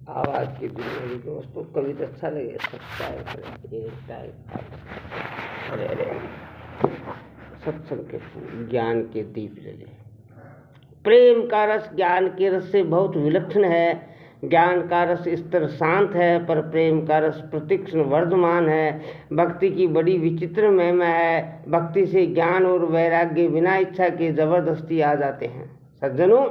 आवाज़ की दुनिया की दोस्तों, कविता अच्छा लगे सब्सक्राइब करें। अरे अरे सत्संग के फूल ज्ञान के दीप जले। प्रेम का रस ज्ञान के रस से बहुत विलक्षण है। ज्ञान का रस स्तर शांत है, पर प्रेम का रस प्रतिक्षण वर्धमान है। भक्ति की बड़ी विचित्र महिमा है। भक्ति से ज्ञान और वैराग्य बिना इच्छा के जबरदस्ती आ जाते हैं। सज्जनों,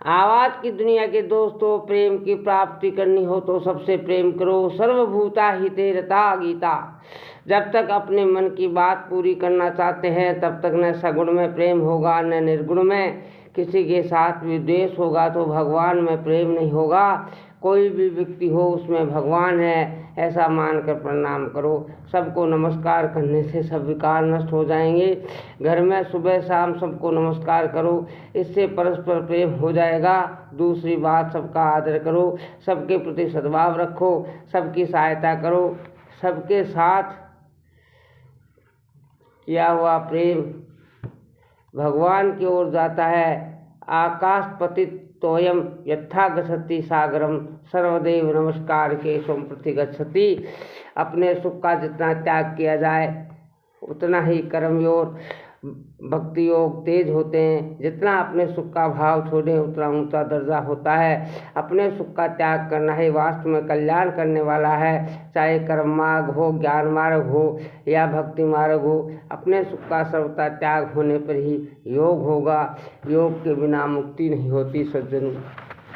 आवाज़ की दुनिया के दोस्तों, प्रेम की प्राप्ति करनी हो तो सबसे प्रेम करो। सर्वभूता हिते रता गीता। जब तक अपने मन की बात पूरी करना चाहते हैं तब तक न सगुण में प्रेम होगा न निर्गुण में। किसी के साथ विद्वेष होगा तो भगवान में प्रेम नहीं होगा। कोई भी व्यक्ति हो उसमें भगवान है, ऐसा मानकर प्रणाम करो। सबको नमस्कार करने से सब विकार नष्ट हो जाएंगे। घर में सुबह शाम सबको नमस्कार करो, इससे परस्पर प्रेम हो जाएगा। दूसरी बात, सबका आदर करो, सबके प्रति सद्भाव रखो, सबकी सहायता करो। सबके साथ किया हुआ प्रेम भगवान की ओर जाता है। आकाश पतित तोयम यथा गच्छति सागरम सर्वदेव नमस्कार के स्वम प्रति गच्छति। अपने सुख का जितना त्याग किया जाए उतना ही कर्मयोग भक्ति योग तेज होते हैं। जितना अपने सुख का भाव छोड़े उतना ऊंचा दर्जा होता है। अपने सुख का त्याग करना ही वास्तव में कल्याण करने वाला है। चाहे कर्म मार्ग हो, ज्ञान मार्ग हो या भक्ति मार्ग हो, अपने सुख का सर्वथा त्याग होने पर ही योग होगा। योग के बिना मुक्ति नहीं होती। सज्जनों,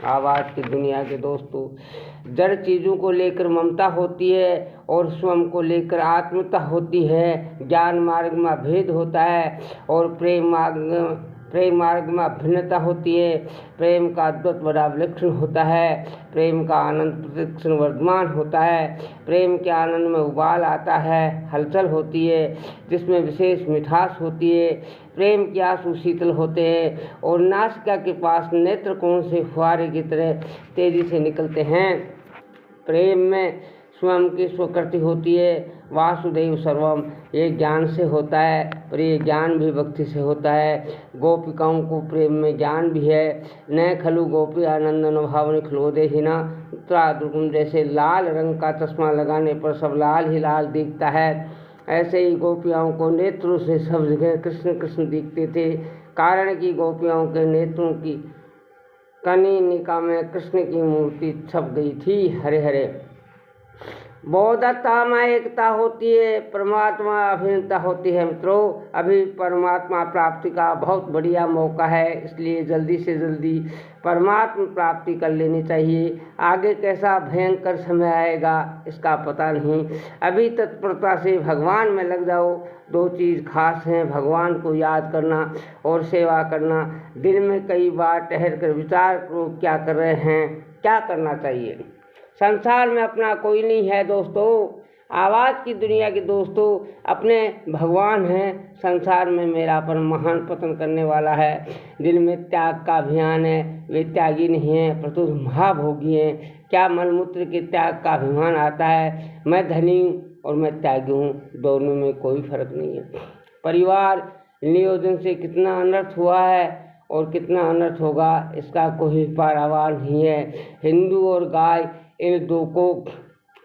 आवाज़ की दुनिया के दोस्तों, जड़ चीज़ों को लेकर ममता होती है और स्वयं को लेकर आत्मता होती है। ज्ञान मार्ग में भेद होता है और प्रेम मार्ग में भिन्नता होती है। प्रेम का अद्भुत बड़ा विलक्षण होता है। प्रेम का आनंद प्रतिक्षण वर्धमान होता है। प्रेम के आनंद में उबाल आता है, हलचल होती है, जिसमें विशेष मिठास होती है। प्रेम के आंसू शीतल होते हैं और नासिका के पास नेत्र कोण से फुहारे की तरह तेजी से निकलते हैं। प्रेम में स्वयं की स्वीकृति होती है। वासुदेव सर्वम, ये ज्ञान से होता है, पर ये ज्ञान भी भक्ति से होता है। गोपिकाओं को प्रेम में ज्ञान भी है। न खलु गोपी आनंदन भावनि खिलोदे ही ना दुर्गुण। जैसे लाल रंग का चश्मा लगाने पर सब लाल ही लाल दिखता है, ऐसे ही गोपियाओं को नेत्रों से सब जगह कृष्ण कृष्ण दिखते थे। कारण कि गोपियाओं के नेत्रों की कनीनिका में कृष्ण की मूर्ति छप गई थी। हरे हरे। बौद्धता में एकता होती है, परमात्मा अभिन्नता होती है। मित्रों, अभी परमात्मा प्राप्ति का बहुत बढ़िया मौका है, इसलिए जल्दी से जल्दी परमात्मा प्राप्ति कर लेनी चाहिए। आगे कैसा भयंकर समय आएगा इसका पता नहीं। अभी तत्परता से भगवान में लग जाओ। दो चीज़ खास हैं, भगवान को याद करना और सेवा करना। दिन में कई बार ठहर कर विचार करो, क्या कर रहे हैं, क्या करना चाहिए। संसार में अपना कोई नहीं है दोस्तों। आवाज़ की दुनिया के दोस्तों, अपने भगवान हैं। संसार में मेरा पर महान पतन करने वाला है। दिल में त्याग का अभियान है, वे त्यागी नहीं हैं परंतु महाभोगी हैं। क्या मलमूत्र के त्याग का अभिमान आता है। मैं धनी हूँ और मैं त्यागी हूँ, दोनों में कोई फर्क नहीं है। परिवार नियोजन से कितना अनर्थ हुआ है और कितना अनर्थ होगा इसका कोई पारावार नहीं है। हिंदू और गाय, इन दो को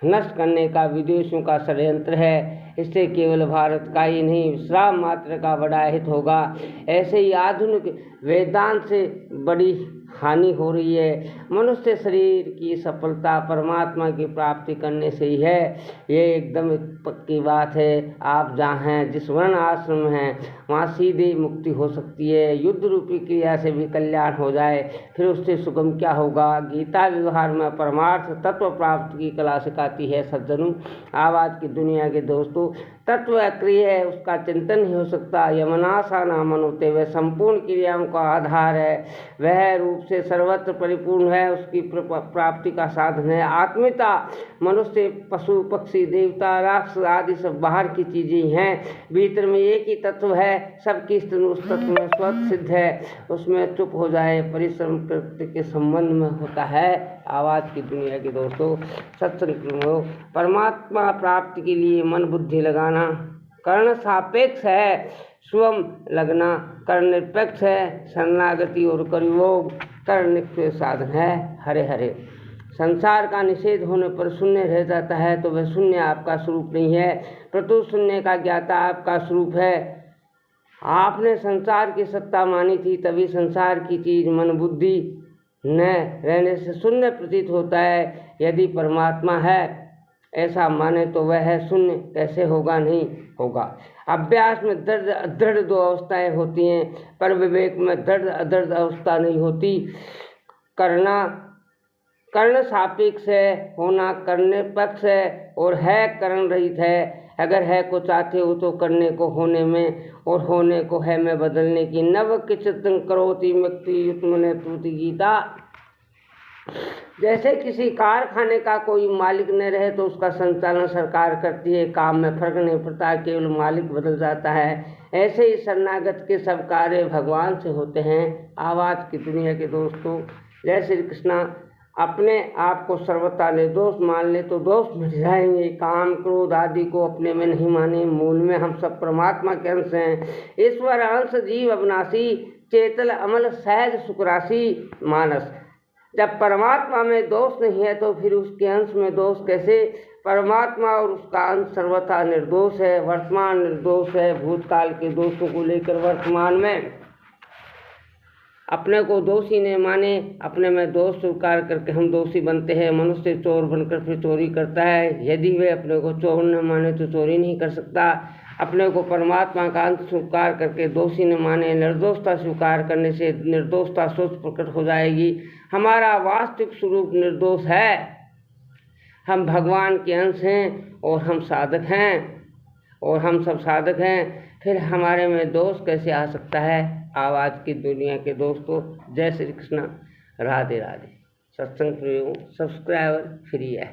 नष्ट करने का विदेशियों का षड्यंत्र है। इससे केवल भारत का ही नहीं, विश्राम मात्र का बड़ा हित होगा। ऐसे ही आधुनिक वेदांत से बड़ी हानि हो रही है। मनुष्य शरीर की सफलता परमात्मा की प्राप्ति करने से ही है। ये एकदम पक्की बात है। आप जहाँ हैं, जिस वर्ण आश्रम में हैं, वहाँ सीधी मुक्ति हो सकती है। युद्ध रूपी क्रिया से भी कल्याण हो जाए, फिर उससे सुगम क्या होगा। गीता व्यवहार में परमार्थ तत्व प्राप्ति की कला सिखाती है। सज्जनों, आवाज़ की दुनिया के दोस्तों, तत्व अक्रिय है, उसका चिंतन नहीं हो सकता। यमनाशा नाम मनोते, वह संपूर्ण क्रियाओं का आधार है। वह रूप से सर्वत्र परिपूर्ण है, उसकी प्राप्ति का साधन है। आत्मीयता मनुष्य, पशु, पक्षी, देवता, राक्षस आदि सब बाहर की चीज़ें हैं। भीतर में एक ही तत्व है। सबकी स्थिति उस तत्व में स्वतः सिद्ध है। उसमें चुप हो जाए, परिश्रम प्रकृति के संबंध में होता है। आवाज़ की दुनिया के दोस्तों, सत्संग परमात्मा प्राप्ति के लिए मन बुद्धि लगाना कर्ण सापेक्ष है। स्वयं लगना कर्मनिरपेक्ष है, शरणागति और कर्मयोग कर्मनिष्ठ साधन है। हरे हरे। संसार का निषेध होने पर शून्य रह जाता है, तो वह शून्य आपका स्वरूप नहीं है, प्रतु शून्य का ज्ञाता आपका स्वरूप है। आपने संसार की सत्ता मानी थी, तभी संसार की चीज मन बुद्धि न रहने से शून्य प्रतीत होता है। यदि परमात्मा है ऐसा माने तो वह है शून्य कैसे होगा, नहीं होगा। अभ्यास में दर्द अदृढ़ दो अवस्थाएं होती हैं, पर विवेक में दर्द अदृढ़ अवस्था नहीं होती। करना कर्ण सापेक्ष है, होना कर्मनिरपेक्ष है और है कर्ण रहित है। अगर है को चाहते हो तो करने को होने में और होने को है में बदलने की। नव किचित करोति मुक्ति युत्मने तुति गीता। जैसे किसी कारखाने का कोई मालिक न रहे तो उसका संचालन सरकार करती है, काम में फर्क नहीं पड़ता, केवल मालिक बदल जाता है। ऐसे ही शरणागत के सब कार्य भगवान से होते हैं। आवाज की दुनिया के दोस्तों, जय श्री कृष्णा। अपने आप को सर्वथा निर्दोष मान ले तो दोष मिट जाएंगे। काम क्रोध आदि को अपने में नहीं माने। मूल में हम सब परमात्मा के अंश हैं। ईश्वर अंश जीव अविनाशी, चेतल अमल सहज सुखराशि मानस। जब परमात्मा में दोष नहीं है तो फिर उसके अंश में दोष कैसे। परमात्मा और उसका अंश सर्वथा निर्दोष है, वर्तमान निर्दोष है। भूतकाल के दोषों को लेकर वर्तमान में अपने को दोषी ने माने, अपने में दोष स्वीकार करके हम दोषी बनते हैं। मनुष्य चोर बनकर फिर चोरी करता है। यदि वे अपने को चोर न माने तो चोरी नहीं कर सकता। अपने को परमात्मा का अंश स्वीकार करके दोषी न माने, निर्दोषता स्वीकार करने से निर्दोषता स्वतः प्रकट हो जाएगी। हमारा वास्तविक स्वरूप निर्दोष है। हम भगवान के अंश हैं और हम साधक हैं, और हम सब साधक हैं, फिर हमारे में दोष कैसे आ सकता है। आवाज़ की दुनिया के दोस्तों, जय श्री कृष्ण, राधे राधे। सत्संग प्रियो, सब्सक्राइबर फ्री है।